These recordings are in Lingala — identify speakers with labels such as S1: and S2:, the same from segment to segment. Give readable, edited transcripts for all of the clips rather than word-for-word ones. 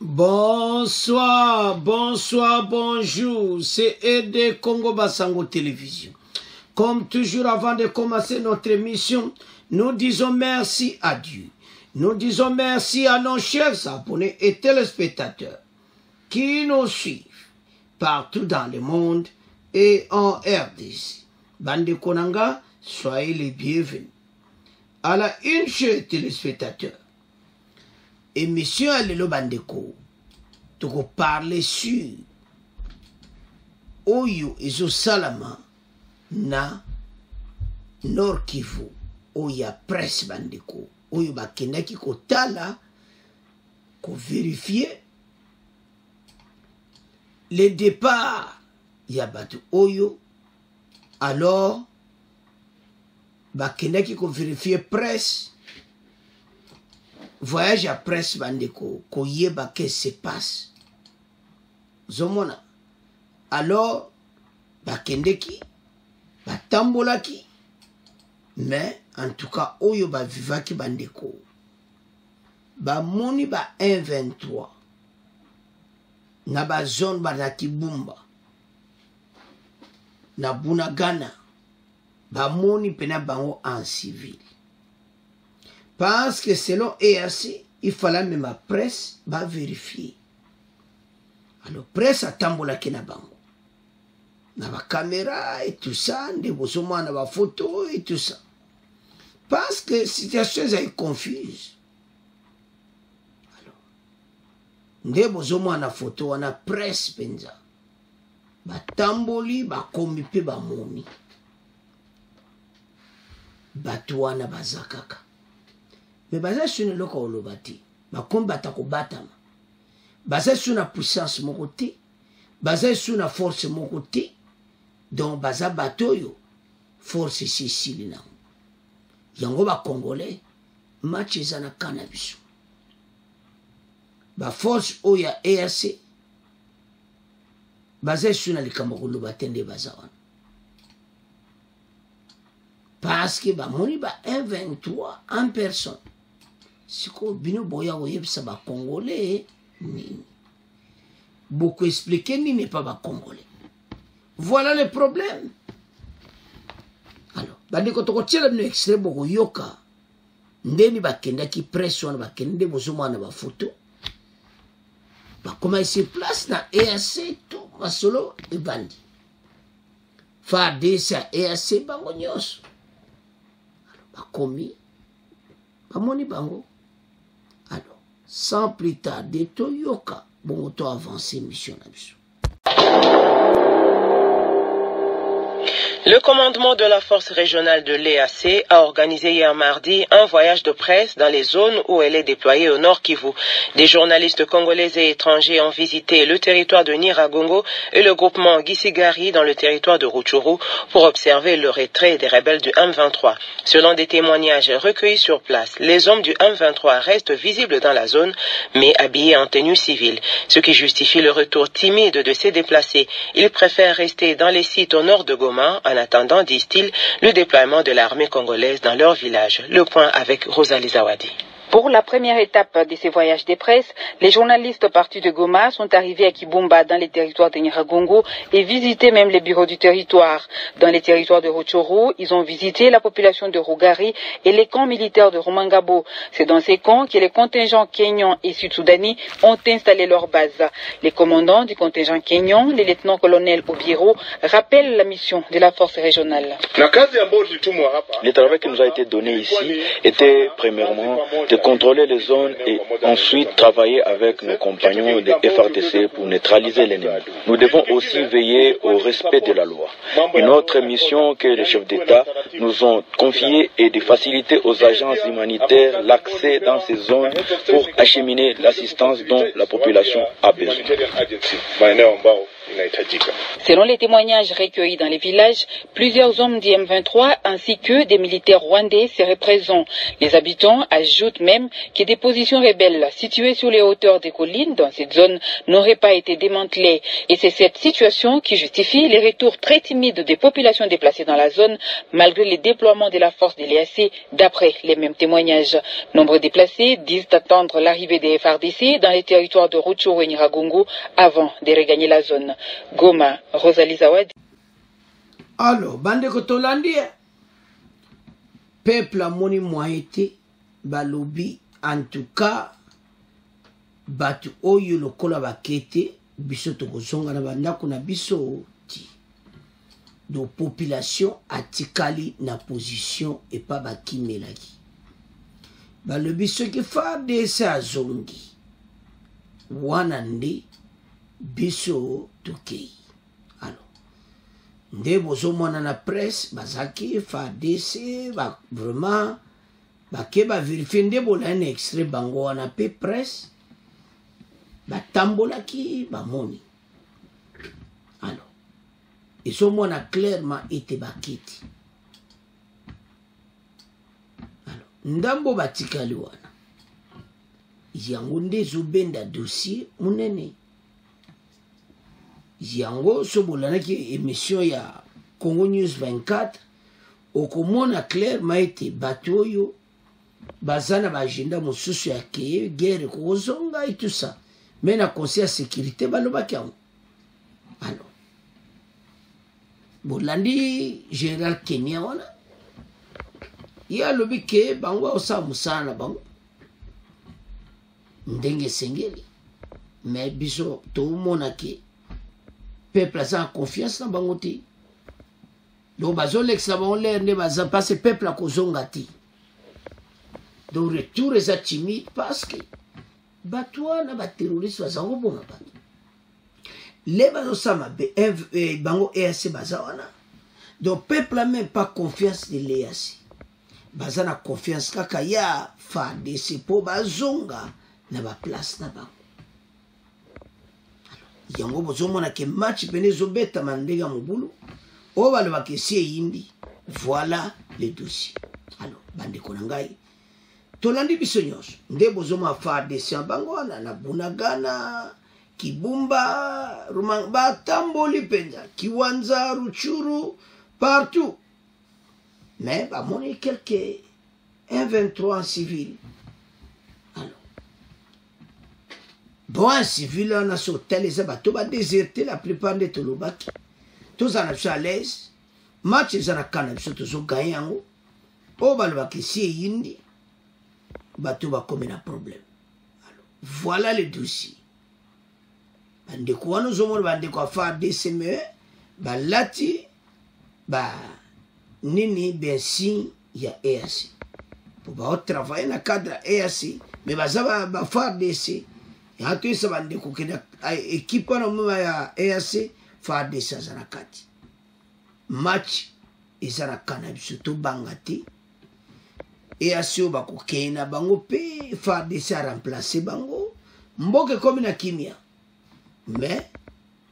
S1: Bonsoir, bonsoir, bonjour. C'est Aide Congo Basango Télévision. Comme toujours, avant de commencer notre émission, nous disons merci à Dieu. Nous disons merci à nos chers abonnés et téléspectateurs qui nous suivent partout dans le monde et en RDC. Bande Konanga, soyez les bienvenus. À la une, chers téléspectateurs, émission à l'élo bandeko, tu peux parler sur Oyo Ezo Salama na Nord Kivu, Oya presse bandeko, Oyo bakendaki kotala, ko vérifier le départ Yabatu Oyo, alors bakendaki ko vérifier presse. Voyage à presse bandeko, koyeba qu'est-ce qui se passe. Zomona. Alors, bakendeki, batambolaki, mais en tout cas, oyo ba vivaki bandeko. Ba moni ba 1-23. Na ba zone ba na Kibumba. Na Bunagana. Ba moni pena bango en civil. Parce que selon EAC, il fallait même la presse va vérifier. Alors, presse a tambola ki na bango. Na ba caméra et tout ça, nde bozoma na ba photo et tout ça. Parce que la situation est confuse. Alors, nde bozoma na photo wana presse penza. Ba tamboli, ba komi pe ba moni. Batu wana bazakaka. Mais baza sur le loka olobati, ba kombata ko batama. Baza sur la puissance mon côté, baza sur la force mon côté. Donc baza batoyo force Sicile na. Yango ba congolais match ezana cannabis. Ba force oya EAC baza sur la likambo lobatende baza wana. Parce que ba moni ba 1-23 en personne. Si ko bino boya oyebisa ba congolais nini. Beaucoup expliquer ni n'est pas ba congolais. Voilà le problème. Alors, bandi ko toko tshela bino extrait boko yoka. Ndeni ba kenda ki presse wana ba kende bozoma na ba photo. Ba comment se place na EAC tout masolo e bandi. Farde sa EAC bango nyos. Alors, ba komi ba moni bango. Alors, sans plus tarder, Toyoka, bon, auto avancé, mission là-dessus.
S2: Le commandement de la force régionale de l'EAC a organisé hier mardi un voyage de presse dans les zones où elle est déployée au Nord Kivu. Des journalistes congolais et étrangers ont visité le territoire de Nyiragongo et le groupement Gisigari dans le territoire de Rutshuru pour observer le retrait des rebelles du M23. Selon des témoignages recueillis sur place, les hommes du M23 restent visibles dans la zone, mais habillés en tenue civile, ce qui justifie le retour timide de ces déplacés. Ils préfèrent rester dans les sites au nord de Goma en attendant, disent-ils, le déploiement de l'armée congolaise dans leur village. Le point avec Rosalie Zawadi.
S3: Pour la première étape de ces voyages de presse, les journalistes partis de Goma sont arrivés à Kibumba dans les territoires de Nyiragongo et visité même les bureaux du territoire. Dans les territoires de Rutshuru, ils ont visité la population de Rugari et les camps militaires de Rumangabo. C'est dans ces camps que les contingents kenyans et sud-soudanais ont installé leur base. Les commandants du contingent kenyan, les lieutenants-colonels Obiero, rappellent la mission de la force régionale.
S4: Le travail qui nous a été donné ici était premièrement de contrôler les zones et ensuite travailler avec nos compagnons de FRDC pour neutraliser l'ennemi. Nous devons aussi veiller au respect de la loi. Une autre mission que les chefs d'État nous ont confiée est de faciliter aux agences humanitaires l'accès dans ces zones pour acheminer l'assistance dont la population a besoin.
S3: Selon les témoignages recueillis dans les villages, plusieurs hommes du M23 ainsi que des militaires rwandais seraient présents. Les habitants ajoutent même que des positions rebelles situées sur les hauteurs des collines dans cette zone n'auraient pas été démantelées. Et c'est cette situation qui justifie les retours très timides des populations déplacées dans la zone malgré les déploiements de la force de l'EAC d'après les mêmes témoignages. Nombreux déplacés disent attendre l'arrivée des FARDC dans les territoires de Rutshuru et Nyiragongo avant de regagner la zone. Goma, Rosalie Zawadi.
S1: Alors, bande kotolandi, peuple a moni moité, balobi, en tout cas, batu oyo lokola bakete, biso tokozonga na bandako na biso ti. Do population atikali na position et pas bakimelaki. Balobi ce qui fa de sa zongi. Wanande biso tokei. Alors, nde bozo mwana na presse, bazaki FARDC, vraiment, bake ba vérifier nde bola un extrait bango wana pe presse, batambolaki bamoni. Alors, ils ont mwana clairement été bakiti. Alors, ndambo batikali wana. Yango nde zobenda dossier munene. Yango sobolana ki émission ya Congo News 24 okomona clairement été batoyo bazana ba agenda mosusu ya ke guerre kozonga et tout ça. Mais na conseil de sécurité balobaki yango. Alors bolandi général Kenya wana ya lobi ke bango osa musana bango ndenge sengeli mais biso to mona ke peuple a confiance dans bango te donc bazo l'ex bango l'air ne baza pas peuple a kozonga te donc retour est timide parce que batwa na ba terroriste bazango bonga ba les bazo sama bango EAC baza wana donc peuple a même pas confiance de l'EAC baza na confiance kaka ya FARDC po bazonga na ba place na bango. Yango bozomona ke match pene zobeta mandega mobulu o baloba ke sie yindi. Voilà les dossiers. Alors bande konangai tolandi biso nyonso nde bozoma FARDC bango wana na Bunagana Kibumba Rumanga tamboli penza Kiwanza Rutshuru partout mais ba moni quelques 1-23 en civil. Bon, un civil, on a sauté les abattus, on a déserté la plupart des Tolobaki. Tous en ont à l'aise. Match, ils en ont tous gagné en haut. Oh, balbaki, si yindi, bateau va comme un problème. Alors, voilà le dossier. Bande quoi nous avons bande quoi faire des SME, balati, nini, ben si, il y a EAC. Pour travailler dans le cadre EAC, mais ça va faire des SME. Et en tout cas, l'équipe ya EAC FARDC zanakati. Match ezana cannabis surtout bangati. EAC bako kena bango pe FARDC a remplacé bango. Mboke comme na kimia. Mais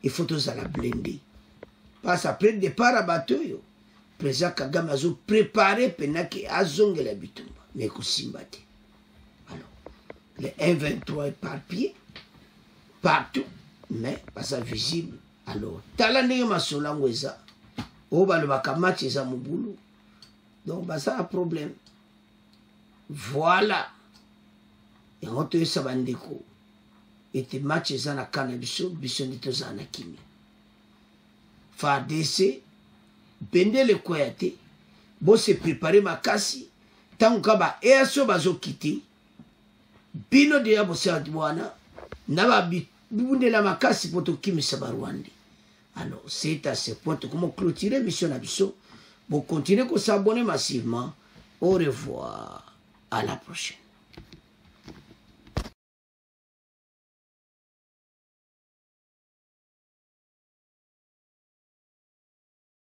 S1: il faut tous la blender. Parce après départ à bateau yo. Président Kagame a préparé penaki azonge la bitumba. Mais kusimbate. Les 1-23 éparpillés partout, mais pas ça visible. Alors, talane masolango eza, oba le bakamatch eza mobulu. Donc, ça a un problème. Voilà. Et on te ça bandeko. Et tes matchs eza na cannabis, bisonito za na kimi. FARDC, bende le koyate, bo se préparer makasi, tant kaba et aso bazo quitter. Bino de yabo sa wana naba bibunde la makasi poto kimisa barwandi. Alors c'est à ce point que comment clôturer mission abiso pour continuer à s'abonner massivement. Au revoir, à la prochaine.